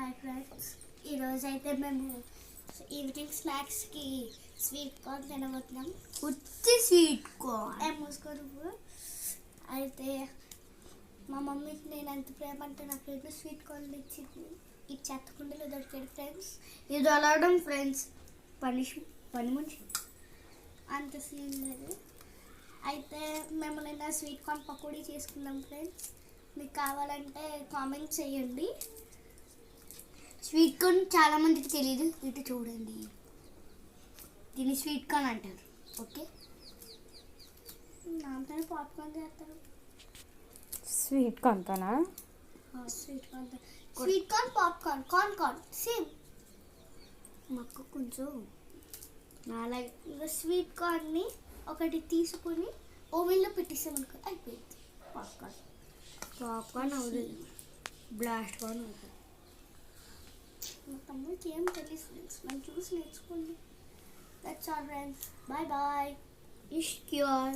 Hi friends, ఈరోజైతే మేము evening స్నాక్స్కి sweet corn తినబోతున్నాం. ఉత్తి స్వీట్ కార్న్ ఏం మూసుకోరు. అయితే మా మమ్మీకి నేను ఎంత ప్రేమ అంటే నా ఫ్రెండ్ స్వీట్ కార్న్ ఇచ్చింది. ఈ చెత్త కుండలో దొరికాడు ఫ్రెండ్స్. ఇది అలాడం ఫ్రెండ్స్ పని మనిషి అంత సీన్ లేదు. అయితే మేము నిన్న స్వీట్ కార్న్ పకోడీ చేసుకున్నాం ఫ్రెండ్స్. మీకు కావాలంటే కామెంట్ చేయండి. స్వీట్ కార్న్ చాలా మందికి తెలియదు. ఇటు చూడండి, దీన్ని స్వీట్ కార్న్ అంటారు. ఓకే, నాతో పాప్కార్న్ చేస్తారు. స్వీట్ కార్న్తోనా? Sweet corn popcorn corn same. మాకు కొంచెం నాలాగే ఇంకా స్వీట్ కార్న్ని ఒకటి తీసుకొని ఓవెన్లో పెట్టేసామనుకో అయిపోయింది పాప్కార్న్. పాప్కార్న్ అవుతుంది, బ్లాస్ట్ కార్న్ అవుతుంది. మా తమ్ముడికి ఏం తెలియదు ఫ్రెండ్స్, మనం చూసి నేర్చుకోండి. That's all friends, bye bye. ఇష్క్యూర్